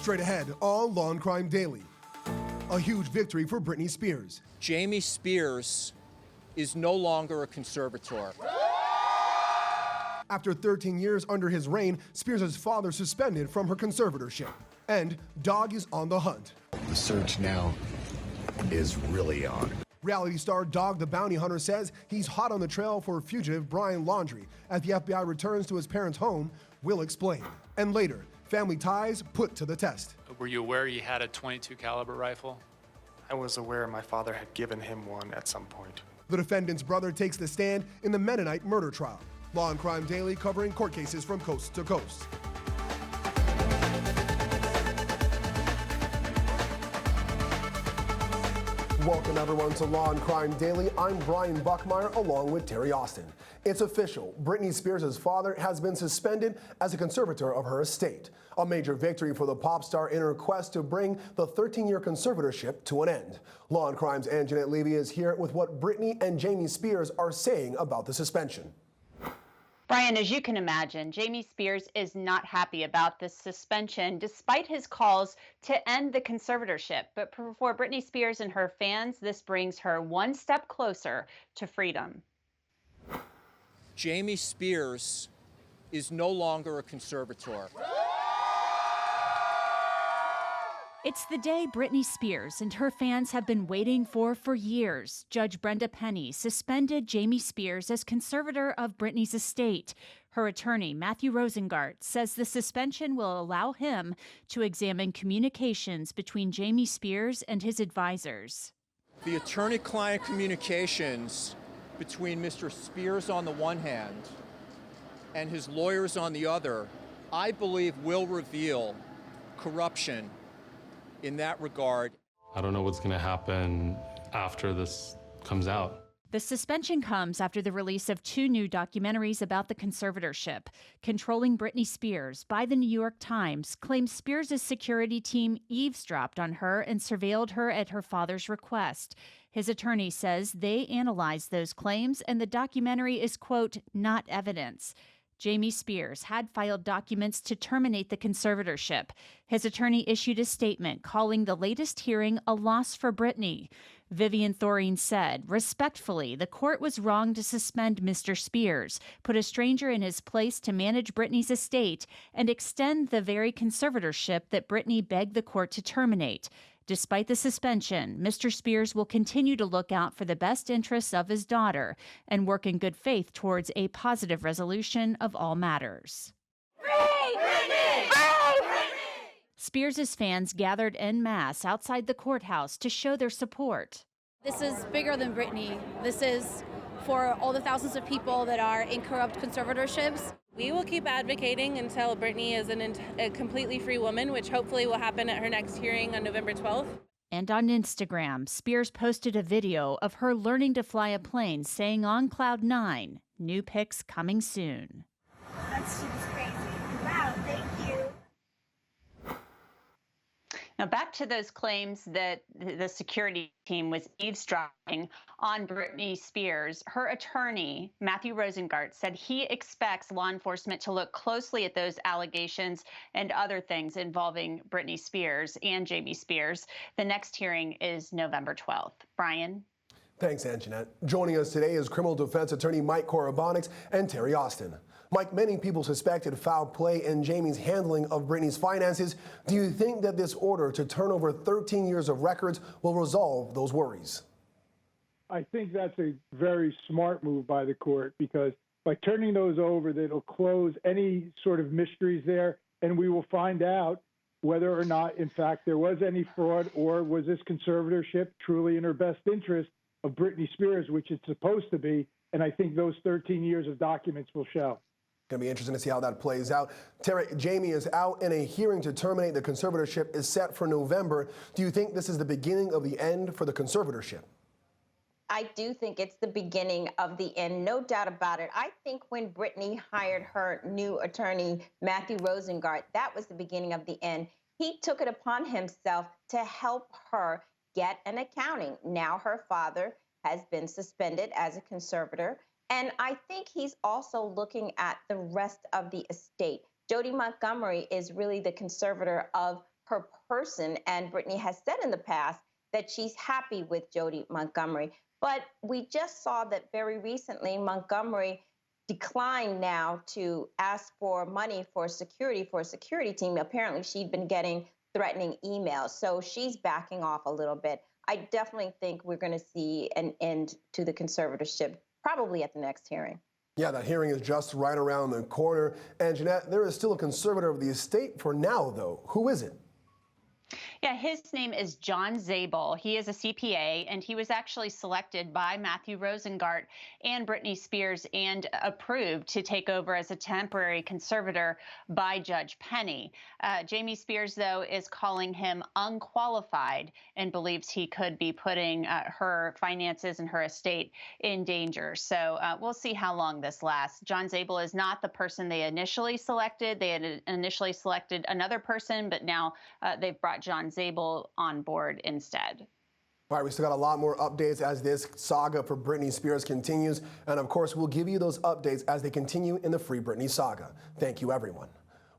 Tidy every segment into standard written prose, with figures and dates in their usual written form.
Straight ahead on Law&Crime Daily. A huge victory for Britney Spears. Jamie Spears is no longer a conservator. After 13 years under his reign, Spears' father suspended from her conservatorship. And Dog is on the hunt. The search now is really on. Reality star Dog the Bounty Hunter says he's hot on the trail for fugitive Brian Laundrie. As the FBI returns to his parents' home, we'll explain. And later, family ties put to the test. Were you aware you had a .22 caliber rifle? I was aware my father had given him one at some point. The defendant's brother takes the stand in the Mennonite murder trial. Law&Crime Daily covering court cases from coast to coast. Welcome everyone to Law&Crime Daily. I'm Brian Buckmeyer along with Terry Austin. It's official. Britney Spears' father has been suspended as a conservator of her estate. A major victory for the pop star in her quest to bring the 13-year conservatorship to an end. Law&Crime's Anjanette Levy is here with what Britney and Jamie Spears are saying about the suspension. Brian, as you can imagine, Jamie Spears is not happy about this suspension, despite his calls to end the conservatorship. But for Britney Spears and her fans, this brings her one step closer to freedom. Jamie Spears is no longer a conservator. It's the day Britney Spears and her fans have been waiting for years. Judge Brenda Penny suspended Jamie Spears as conservator of Britney's estate. Her attorney, Matthew Rosengart, says the suspension will allow him to examine communications between Jamie Spears and his advisors. The attorney-client communications between Mr. Spears on the one hand and his lawyers on the other, I believe will reveal corruption in that regard. I don't know what's going to happen after this comes out. The suspension comes after the release of 2 new documentaries about the conservatorship. Controlling Britney Spears by the New York Times claims Spears' security team eavesdropped on her and surveilled her at her father's request. His attorney says they analyzed those claims and the documentary is, quote, not evidence. Jamie Spears had filed documents to terminate the conservatorship. His attorney issued a statement calling the latest hearing a loss for Britney. Vivian Thoreen said, respectfully, the court was wrong to suspend Mr. Spears, put a stranger in his place to manage Britney's estate, and extend the very conservatorship that Britney begged the court to terminate. Despite the suspension, Mr. Spears will continue to look out for the best interests of his daughter and work in good faith towards a positive resolution of all matters. Free Britney! Free Britney! Spears' fans gathered en masse outside the courthouse to show their support. This is bigger than Britney. This is for all the thousands of people that are in corrupt conservatorships. We will keep advocating until Britney is a completely free woman, which hopefully will happen at her next hearing on November 12th. And on Instagram, Spears posted a video of her learning to fly a plane, saying on Cloud 9, new pics coming soon. That's just crazy. Wow, thank you. Now back to those claims that the security team was eavesdropping on Britney Spears. Her attorney, Matthew Rosengart, said he expects law enforcement to look closely at those allegations and other things involving Britney Spears and Jamie Spears. The next hearing is November 12th. Brian? Thanks, Anjanette. Joining us today is criminal defense attorney Mike Correspondent and Terry Austin. Mike, many people suspected foul play in Jamie's handling of Britney's finances. Do you think that this order to turn over 13 years of records will resolve those worries? I think that's a very smart move by the court, because by turning those over, that'll close any sort of mysteries there, and we will find out whether or not, in fact, there was any fraud, or was this conservatorship truly in her best interest of Britney Spears, which it's supposed to be. And I think those 13 years of documents will show. Going to be interesting to see how that plays out. Terry, Jamie is out, and a hearing to terminate the conservatorship is set for November. Do you think this is the beginning of the end for the conservatorship? I do think it's the beginning of the end, no doubt about it. I think when Britney hired her new attorney, Matthew Rosengart, that was the beginning of the end. He took it upon himself to help her get an accounting. Now her father has been suspended as a conservator. And I think he's also looking at the rest of the estate. Jody Montgomery is really the conservator of her person, and Britney has said in the past that she's happy with Jody Montgomery. But we just saw that very recently Montgomery declined now to ask for money for security for a security team. Apparently she'd been getting threatening emails, so she's backing off a little bit. I definitely think we're going to see an end to the conservatorship probably at the next hearing. Yeah, that hearing is just right around the corner. And Jeanette, there is still a conservator of the estate for now, though. Who is it? Yeah, his name is John Zabel. He is a CPA, and he was actually selected by Matthew Rosengart and Britney Spears and approved to take over as a temporary conservator by Judge Penny. Jamie Spears, though, is calling him unqualified and believes he could be putting her finances and her estate in danger. So we'll see how long this lasts. John Zabel is not the person they initially selected. They had initially selected another person, but now they've brought John Zabel on board instead. All right, we still got a lot more updates as this saga for Britney Spears continues. And of course, we'll give you those updates as they continue in the Free Britney saga. Thank you, everyone.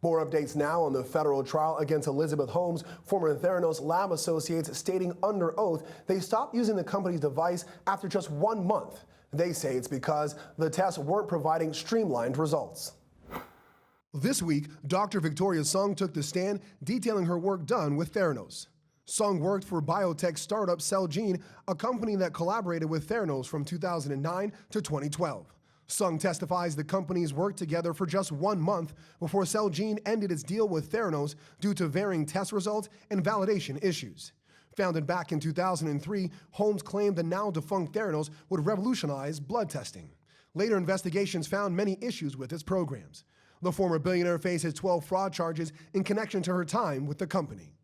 More updates now on the federal trial against Elizabeth Holmes, former Theranos lab associates stating under oath they stopped using the company's device after just 1 month. They say it's because the tests weren't providing streamlined results. This week, Dr. Victoria Sung took the stand detailing her work done with Theranos. Sung worked for biotech startup Celgene, a company that collaborated with Theranos from 2009 to 2012. Sung testifies the companies worked together for just 1 month before Celgene ended its deal with Theranos due to varying test results and validation issues. Founded back in 2003, Holmes claimed the now-defunct Theranos would revolutionize blood testing. Later investigations found many issues with its programs. The former billionaire faces 12 fraud charges in connection to her time with the company.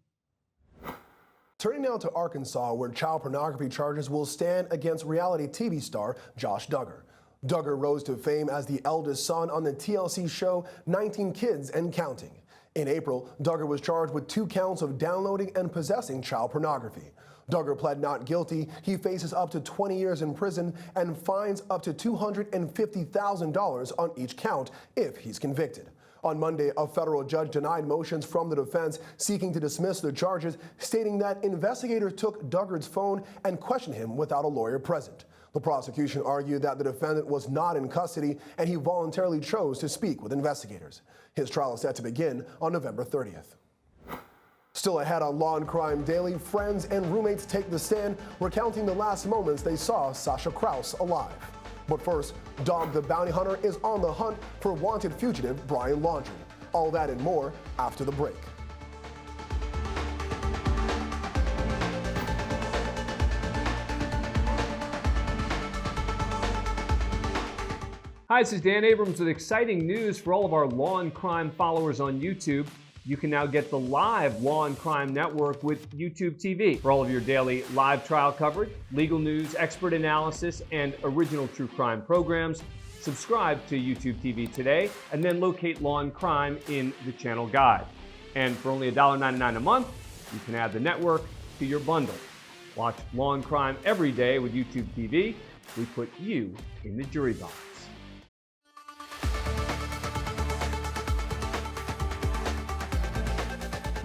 Turning now to Arkansas, where child pornography charges will stand against reality TV star Josh Duggar. Duggar rose to fame as the eldest son on the TLC show 19 Kids and Counting. In April, Duggar was charged with 2 counts of downloading and possessing child pornography. Duggar pled not guilty. He faces up to 20 years in prison and fines up to $250,000 on each count if he's convicted. On Monday, a federal judge denied motions from the defense seeking to dismiss the charges, stating that investigators took Duggar's phone and questioned him without a lawyer present. The prosecution argued that the defendant was not in custody and he voluntarily chose to speak with investigators. His trial is set to begin on November 30th. Still ahead on Law and Crime Daily, friends and roommates take the stand, recounting the last moments they saw Sasha Krause alive. But first, Dog the Bounty Hunter is on the hunt for wanted fugitive Brian Laundrie. All that and more after the break. Hi, this is Dan Abrams with exciting news for all of our Law and Crime followers on YouTube. You can now get the live Law and Crime Network with YouTubeTV for all of your daily live trial coverage, legal news, expert analysis, and original true crime programs. Subscribe to YouTubeTV today and then locate Law and Crime in the channel guide. And for only $1.99 a month, you can add the network to your bundle. Watch Law and Crime every day with YouTubeTV. We put you in the jury box.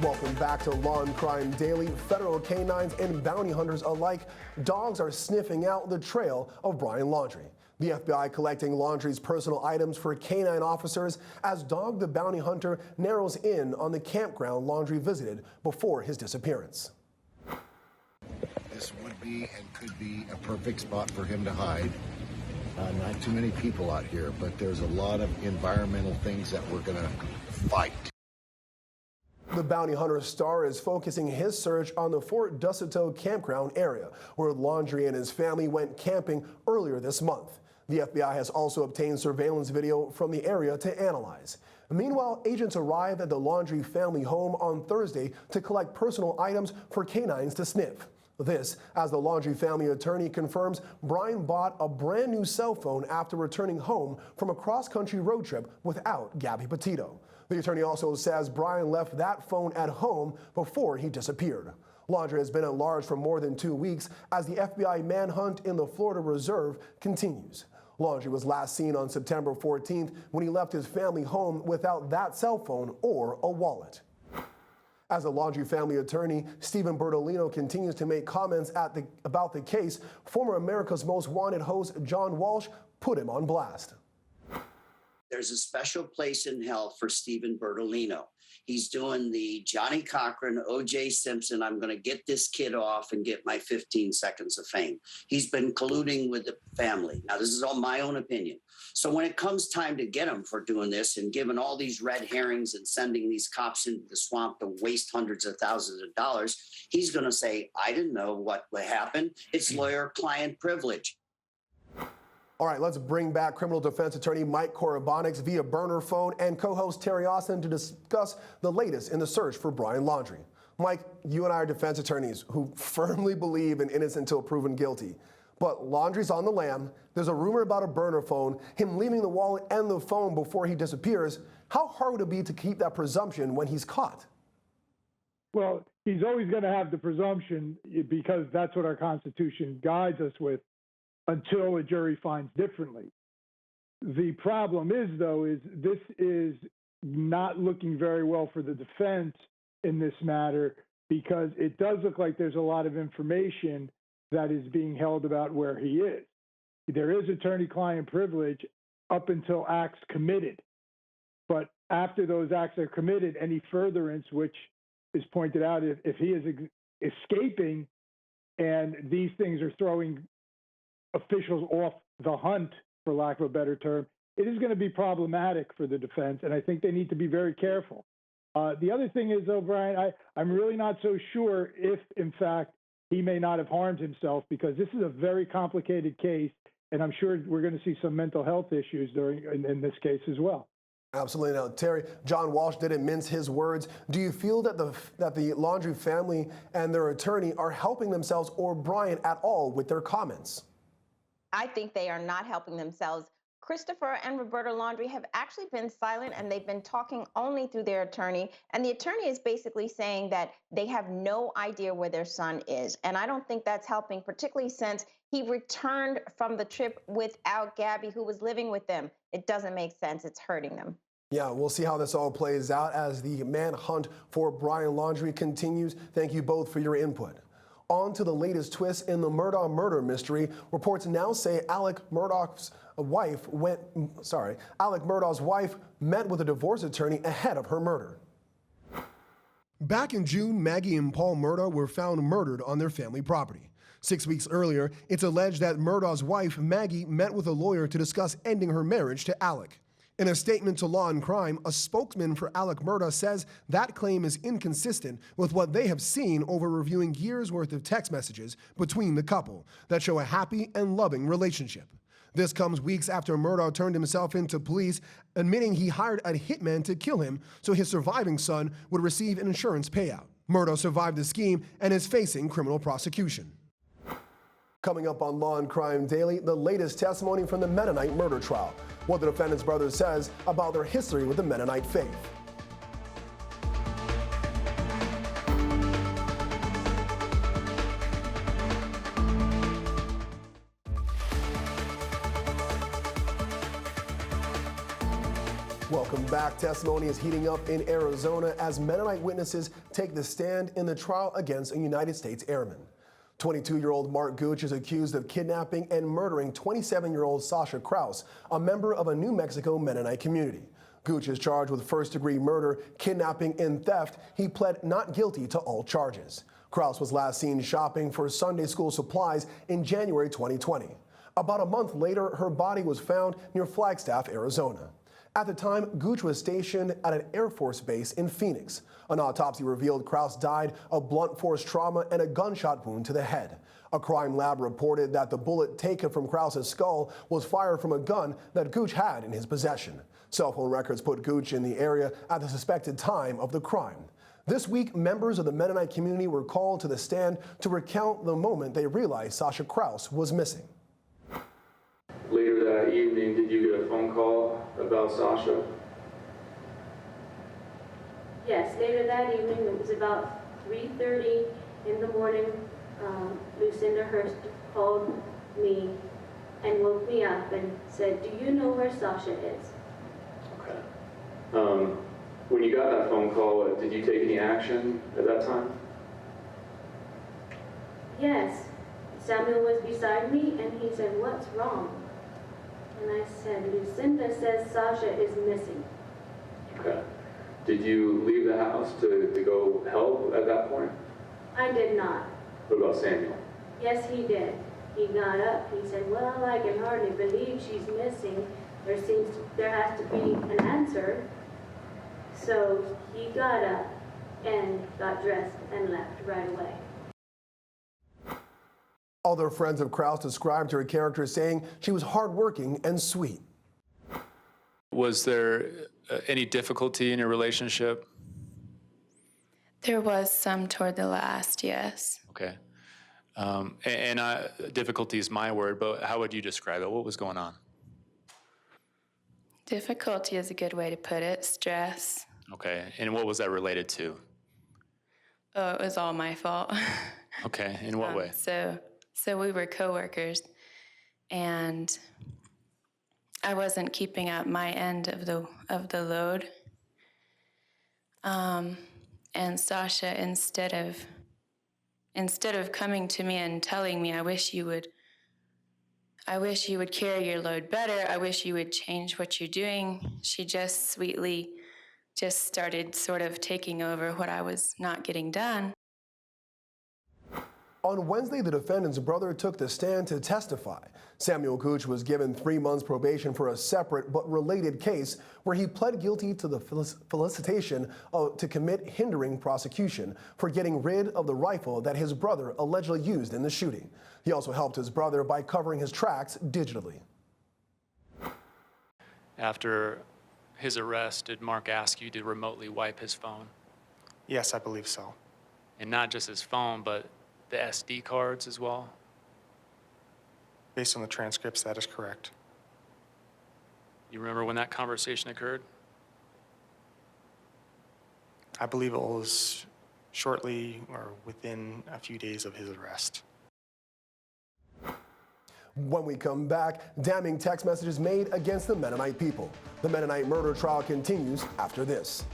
Welcome back to Law and Crime Daily. Federal canines and bounty hunters alike, dogs are sniffing out the trail of Brian Laundrie. The FBI collecting Laundrie's personal items for canine officers as Dog the Bounty Hunter narrows in on the campground Laundrie visited before his disappearance. This would be and could be a perfect spot for him to hide. Not too many people out here, but there's a lot of environmental things that we're going to fight. The bounty hunter star is focusing his search on the Fort Ducito campground area, where Laundrie and his family went camping earlier this month. The FBI has also obtained surveillance video from the area to analyze. Meanwhile, agents arrived at the Laundrie family home on Thursday to collect personal items for canines to sniff. This, as the Laundrie family attorney confirms Brian bought a brand new cell phone after returning home from a cross-country road trip without Gabby Petito. The attorney also says Brian left that phone at home before he disappeared. Laundrie has been at large for more than 2 weeks as the FBI manhunt in the Florida Reserve continues. Laundrie was last seen on September 14th when he left his family home without that cell phone or a wallet. As a Laundrie family attorney, Stephen Bertolino continues to make comments about the case. Former America's Most Wanted host John Walsh put him on blast. There's a special place in hell for Stephen Bertolino. He's doing the Johnny Cochran, O.J. Simpson, I'm going to get this kid off and get my 15 seconds of fame. He's been colluding with the family. Now, this is all my own opinion. So when it comes time to get him for doing this and giving all these red herrings and sending these cops into the swamp to waste hundreds of thousands of dollars, he's going to say, I didn't know what would happen. It's lawyer-client privilege. All right, let's bring back criminal defense attorney Mike Correspondent via burner phone and co-host Terry Austin to discuss the latest in the search for Brian Laundrie. Mike, you and I are defense attorneys who firmly believe in innocent until proven guilty. But Laundrie's on the lam. There's a rumor about a burner phone, him leaving the wallet and the phone before he disappears. How hard would it be to keep that presumption when he's caught? Well, he's always going to have the presumption because that's what our Constitution guides us with, until a jury finds differently. The problem is, though, is this is not looking very well for the defense in this matter, because it does look like there's a lot of information that is being held about where he is. There is attorney-client privilege up until acts committed. But after those acts are committed, any furtherance, which is pointed out, if he is escaping and these things are throwing officials off the hunt, for lack of a better term, it is going to be problematic for the defense, and I think they need to be very careful. The other thing is, though, Brian, I'm really not so sure if, in fact, he may not have harmed himself, because this is a very complicated case, and I'm sure we're going to see some mental health issues in this case as well. Absolutely. Now, Terry, John Walsh didn't mince his words. Do you feel that the Laundrie family and their attorney are helping themselves or Brian at all with their comments? I think they are not helping themselves. Christopher and Roberta Laundrie have actually been silent, and they've been talking only through their attorney. And the attorney is basically saying that they have no idea where their son is. And I don't think that's helping, particularly since he returned from the trip without Gabby, who was living with them. It doesn't make sense. It's hurting them. Yeah, we'll see how this all plays out as the manhunt for Brian Laundrie continues. Thank you both for your input. On to the latest twist in the Murdaugh murder mystery. Reports now say Alec Murdaugh's wife met with a divorce attorney ahead of her murder. Back in June, Maggie and Paul Murdaugh were found murdered on their family property. 6 weeks earlier, it's alleged that Murdaugh's wife, Maggie, met with a lawyer to discuss ending her marriage to Alec. In a statement to Law&Crime, a spokesman for Alec Murdaugh says that claim is inconsistent with what they have seen over reviewing years' worth of text messages between the couple that show a happy and loving relationship. This comes weeks after Murdaugh turned himself into police, admitting he hired a hitman to kill him so his surviving son would receive an insurance payout. Murdaugh survived the scheme and is facing criminal prosecution. Coming up on Law&Crime Daily, the latest testimony from the Mennonite murder trial. What the defendant's brother says about their history with the Mennonite faith. Welcome back. Testimony is heating up in Arizona as Mennonite witnesses take the stand in the trial against a United States airman. 22-year-old Mark Gooch is accused of kidnapping and murdering 27-year-old Sasha Kraus, a member of a New Mexico Mennonite community. Gooch is charged with first-degree murder, kidnapping, and theft. He pled not guilty to all charges. Kraus was last seen shopping for Sunday school supplies in January 2020. About a month later, her body was found near Flagstaff, Arizona. At the time, Gooch was stationed at an Air Force base in Phoenix. An autopsy revealed Kraus died of blunt force trauma and a gunshot wound to the head. A crime lab reported that the bullet taken from Kraus's skull was fired from a gun that Gooch had in his possession. Cell phone records put Gooch in the area at the suspected time of the crime. This week, members of the Mennonite community were called to the stand to recount the moment they realized Sasha Kraus was missing. Later that evening, did you get a phone call about Sasha? Yes, later that evening, it was about 3:30 in the morning. Lucinda Hurst called me and woke me up and said, "Do you know where Sasha is?" Okay. When you got that phone call, did you take any action at that time? Yes. Samuel was beside me and he said, "What's wrong?" And I said, "Lucinda says Sasha is missing." Okay. Did you leave the house to go help at that point? I did not. What about Samuel? Yes, he did. He got up. He said, "Well, I can hardly believe she's missing. There has to be an answer." So he got up and got dressed and left right away. Other friends of Krause described her character saying she was hardworking and sweet. Was there any difficulty in your relationship? There was some toward the last, yes. Okay. Difficulty is my word, but how would you describe it? What was going on? Difficulty is a good way to put it. Stress. Okay. And what was that related to? Oh, it was all my fault. Okay. In what way? So we were coworkers, and I wasn't keeping up my end of the load. And Sasha, instead of coming to me and telling me, I wish you would carry your load better, I wish you would change what you're doing, she just sweetly just started sort of taking over what I was not getting done. On Wednesday, the defendant's brother took the stand to testify. Samuel Gooch was given 3 months probation for a separate but related case where he pled guilty to the felicitation to commit hindering prosecution for getting rid of the rifle that his brother allegedly used in the shooting. He also helped his brother by covering his tracks digitally. After his arrest, did Mark ask you to remotely wipe his phone? Yes, I believe so. And not just his phone, but the SD cards as well? Based on the transcripts, that is correct. You remember when that conversation occurred? I believe it was shortly or within a few days of his arrest. When we come back, damning text messages made against the Mennonite people. The Mennonite murder trial continues after this.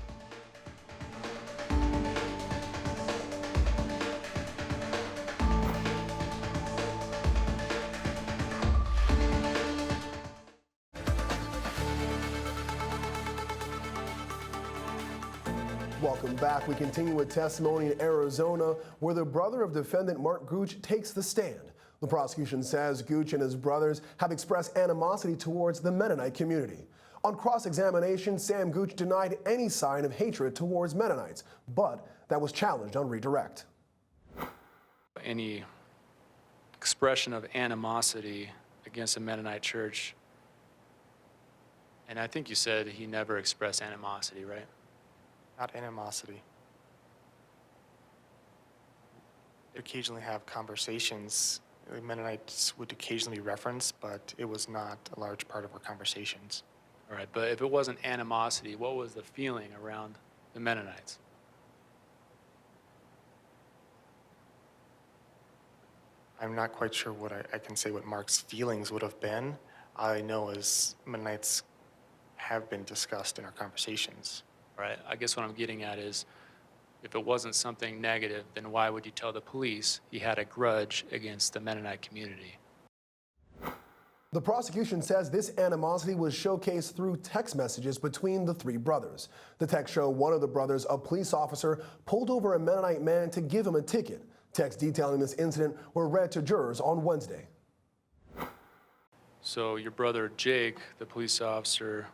Welcome back. We continue with testimony in Arizona, where the brother of defendant Mark Gooch takes the stand. The prosecution says Gooch and his brothers have expressed animosity towards the Mennonite community. On cross-examination, Sam Gooch denied any sign of hatred towards Mennonites, but that was challenged on redirect. Any expression of animosity against the Mennonite church? And I think you said he never expressed animosity, right? Not animosity. They occasionally have conversations. The Mennonites would occasionally be referenced, but it was not a large part of our conversations. All right, but if it wasn't animosity, what was the feeling around the Mennonites? I'm not quite sure what I can say what Mark's feelings would have been. All I know is Mennonites have been discussed in our conversations. All right, I guess what I'm getting at is, if it wasn't something negative, then why would you tell the police he had a grudge against the Mennonite community? The prosecution says this animosity was showcased through text messages between the three brothers. The texts show one of the brothers, a police officer, pulled over a Mennonite man to give him a ticket. Texts detailing this incident were read to jurors on Wednesday. So your brother Jake, the police officer,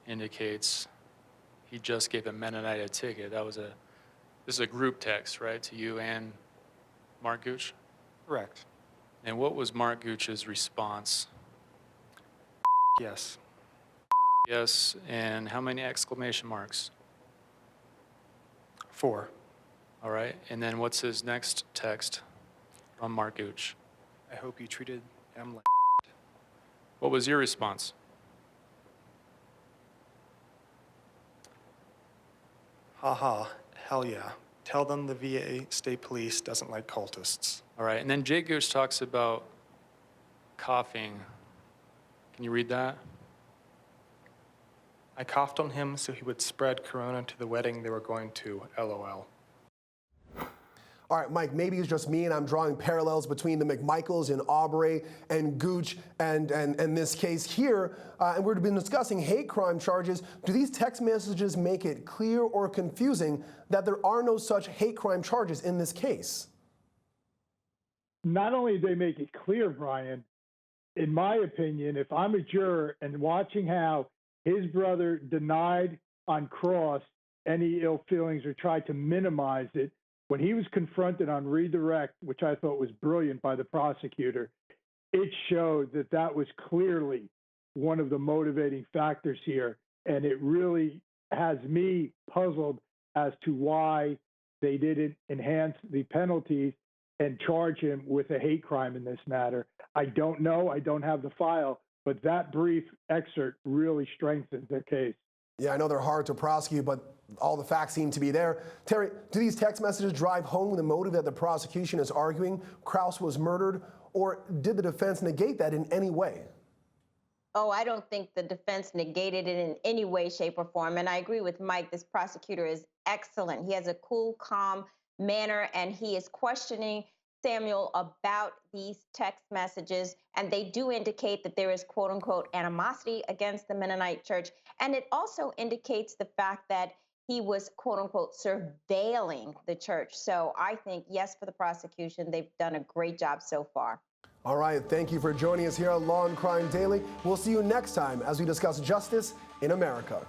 indicates he just gave a Mennonite a ticket. This is a group text, right, to you and Mark Gooch? Correct. And what was Mark Gooch's response? Yes. Yes, and how many exclamation marks? 4. All right, and then what's his next text from Mark Gooch? I hope you treated them like. What was your response? Haha, hell yeah. Tell them the VA state police doesn't like cultists. All right, and then Jake Gooch talks about coughing. Can you read that? I coughed on him so he would spread corona to the wedding they were going to, LOL. All right, Mike, maybe it's just me and I'm drawing parallels between the McMichaels in Aubrey and Gooch and this case here. And we've been discussing hate crime charges. Do these text messages make it clear or confusing that there are no such hate crime charges in this case? Not only do they make it clear, Brian, in my opinion, if I'm a juror and watching how his brother denied on cross any ill feelings or tried to minimize it, when he was confronted on redirect, which I thought was brilliant by the prosecutor, it showed that that was clearly one of the motivating factors here. And it really has me puzzled as to why they didn't enhance the penalties and charge him with a hate crime in this matter. I don't know. I don't have the file, but that brief excerpt really strengthens their case. Yeah, I know they're hard to prosecute, but all the facts seem to be there. Terry, do these text messages drive home the motive that the prosecution is arguing Kraus was murdered, or did the defense negate that in any way? Oh, I don't think the defense negated it in any way, shape, or form. And I agree with Mike. This prosecutor is excellent. He has a cool, calm manner, and he is questioning Samuel about these text messages, and they do indicate that there is quote unquote animosity against the Mennonite church. And it also indicates the fact that he was quote unquote surveilling the church. So I think, yes, for the prosecution, they've done a great job so far. All right, thank you for joining us here on Law and Crime Daily. We'll see you next time as we discuss justice in America.